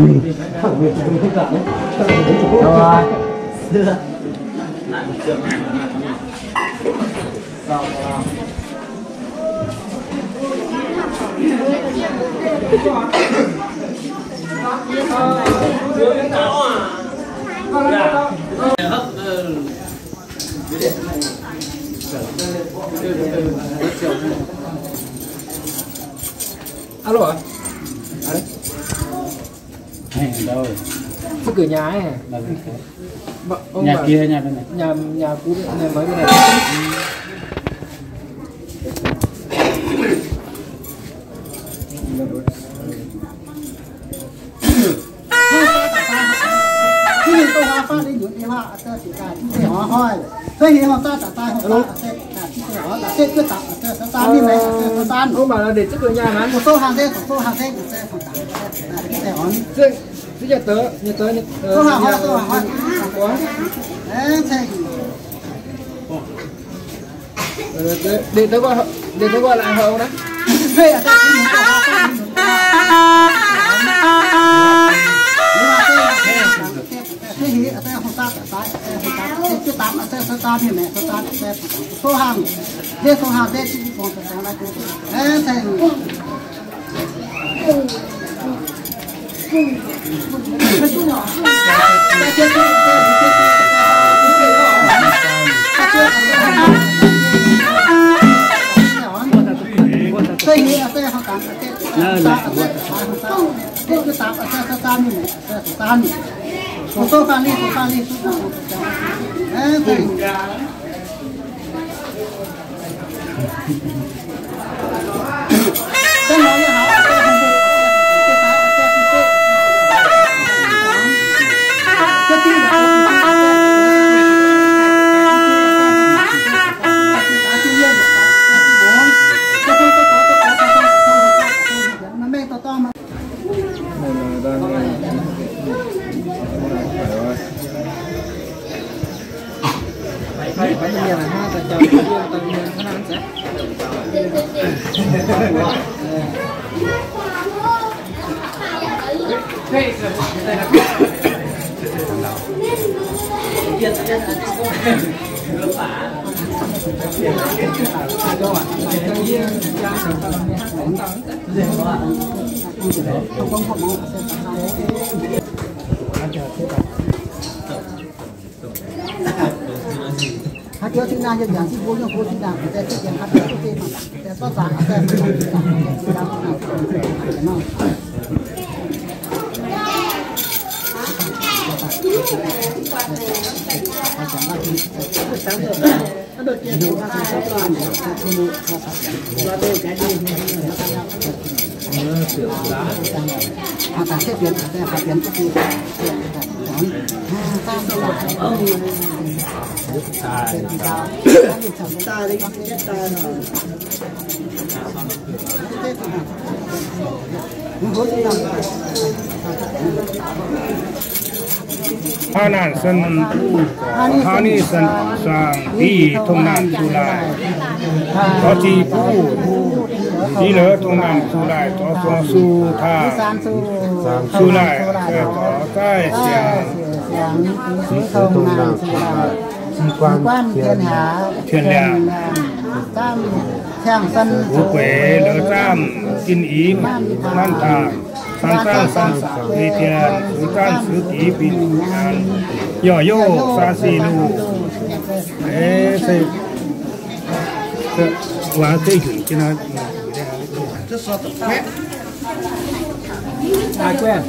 rồi alo ạ à đấy đâu cái cửa nhà ấy nhà kia nhà bên này nhà cũ nhà mới bên này ông bảo là để trước cửa nhà mà một số hàng xe nhà tớ số hàng hoa quá để tớ gọi lại họ đấy số hàng dê còn lại hạt tiêu chính là những dạng vô dụng vô chính là để thực hiện hạt tiêu cái mà để có sản để Hà Nam Sơn Hà Ni Sơn sang đi Thông Nam Chu Lai có chi phú đi nữa Thông Nam Chu Lai có phong su tha Chu Lai có cái Thông Nam Chu Lai quan thiên hạ tam trang sân vũ quế lỡ tam kinh ý nan thà sang vì tiền sự can sự kỹ bình an nhỏ yo sa si lu và cái chuyện cho nó ai quen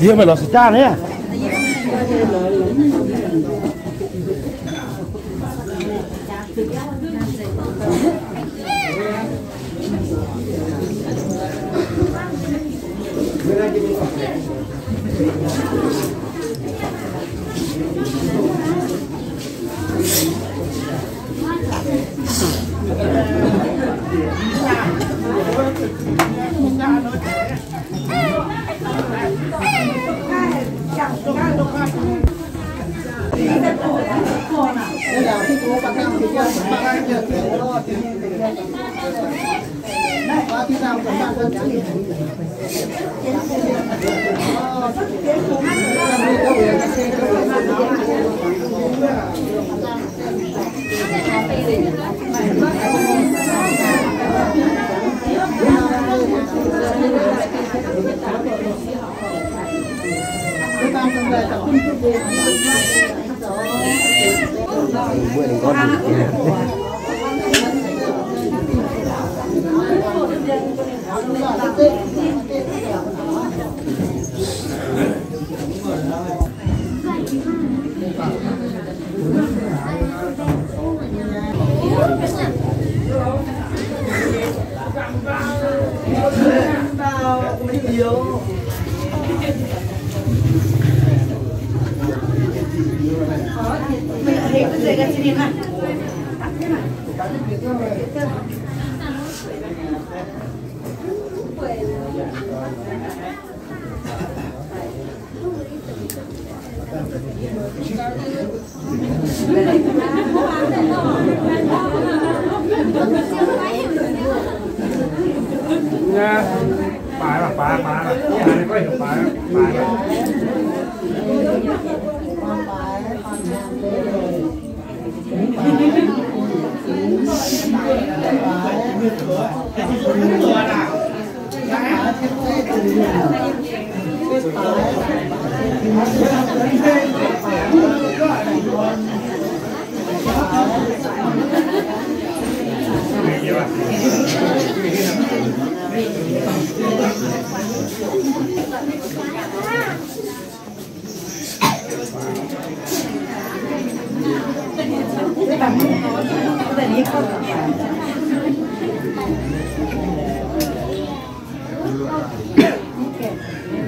Riêng mà nó sẽ cha đấy à? Nha, bà, nhà này có hiểu bà.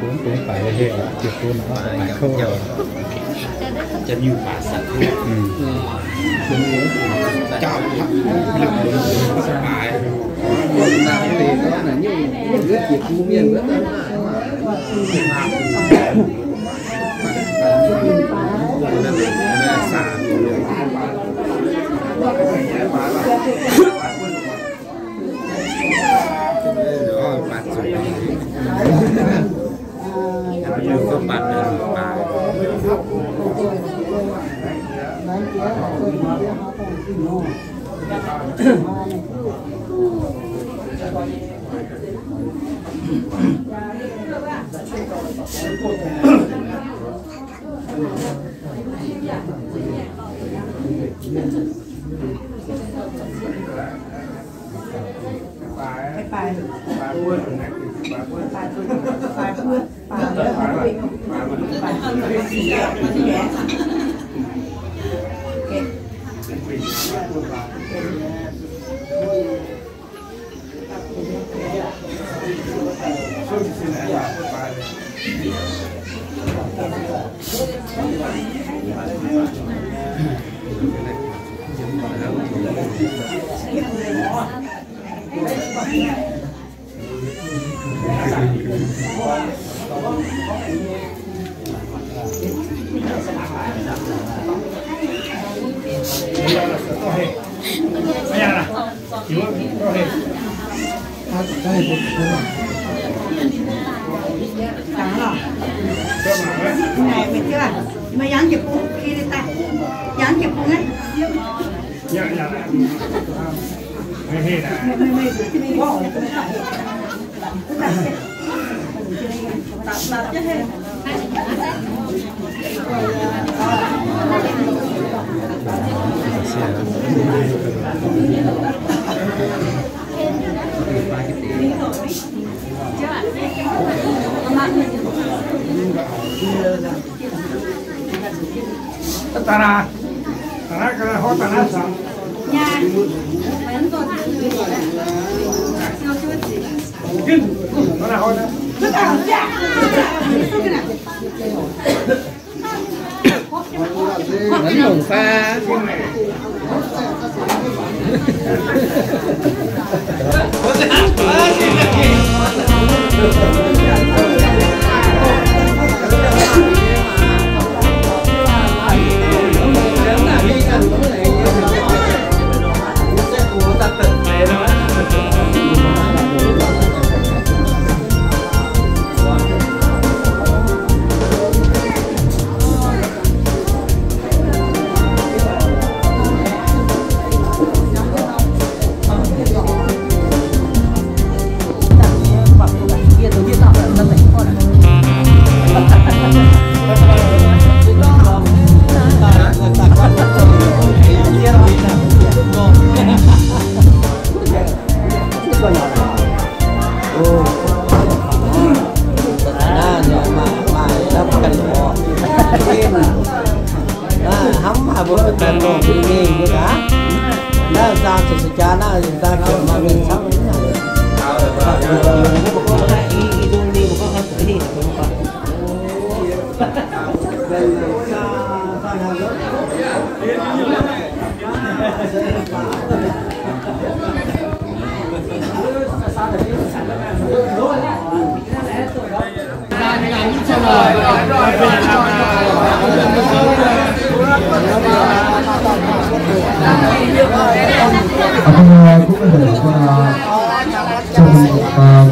Bốn cũng phải hệ tiệc tôn nó phải khâu chân như bà sẵn chọn lực lượng phải nào thì nó là như rất việc mua miền rất là ปัดสุดอยู่ก็ปัดเดินตายไปพูดnày mình chưa mà dán chụp khi đi ta dán chụp ngay tanah karena hot tanah sam. nha Mungkin tanah hot. bánh bồng pha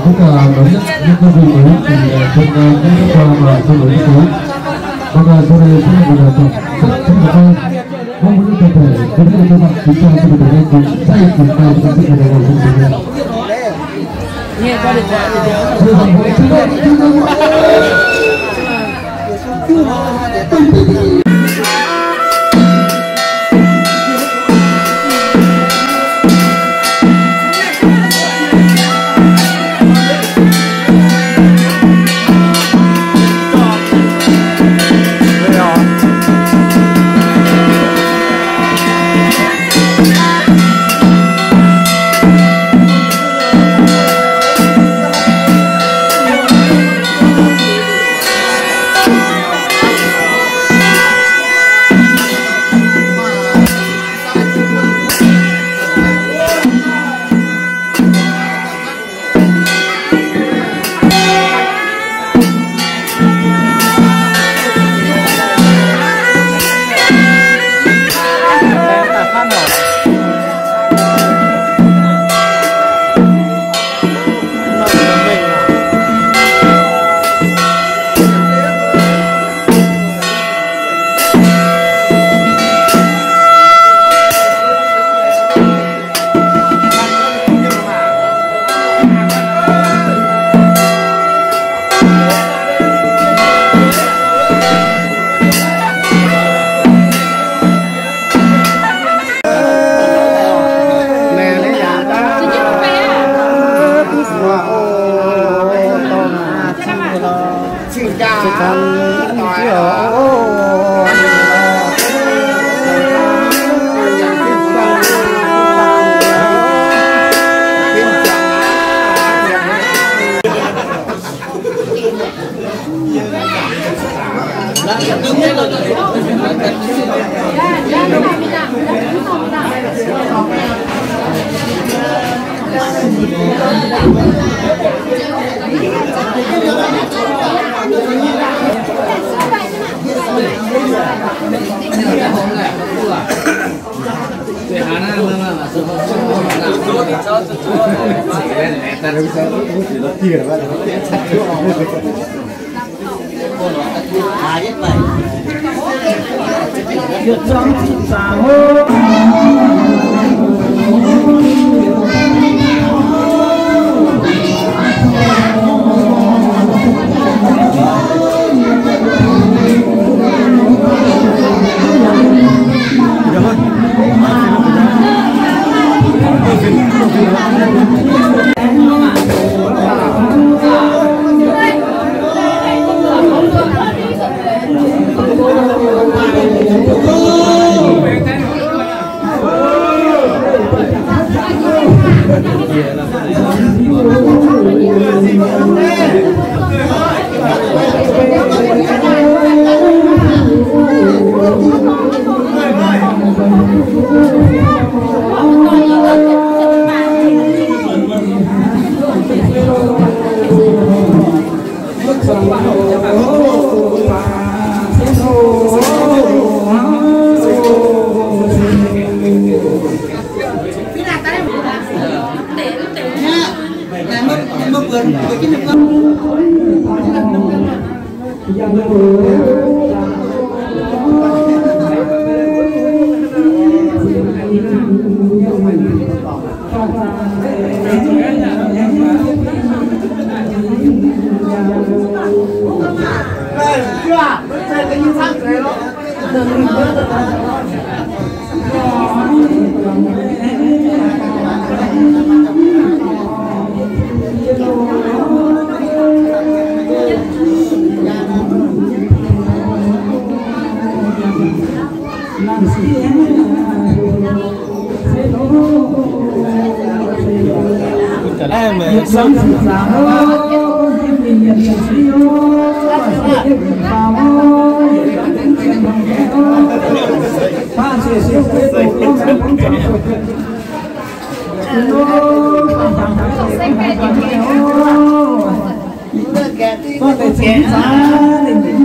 cũng là lớn nhất những cái gì mới thì trên những cái mà tôi lớn xuống và sau đây sẽ là một tập rất là hay mong muốn tập thể cũng như các bạn chúng ta sẽ được nghe cùng say cùng tay trong sự đồng hành cùng nhau. Nghe qua điện thoại thì Hãy subscribe cho kênh Ghiền Mì Gõ để không bỏ lỡ Hãy subscribe cho kênh Ghiền Mì Gõ để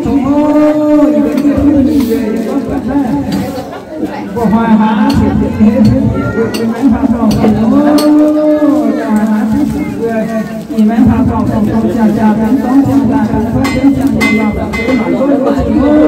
không bỏ lỡ những video hấp dẫn.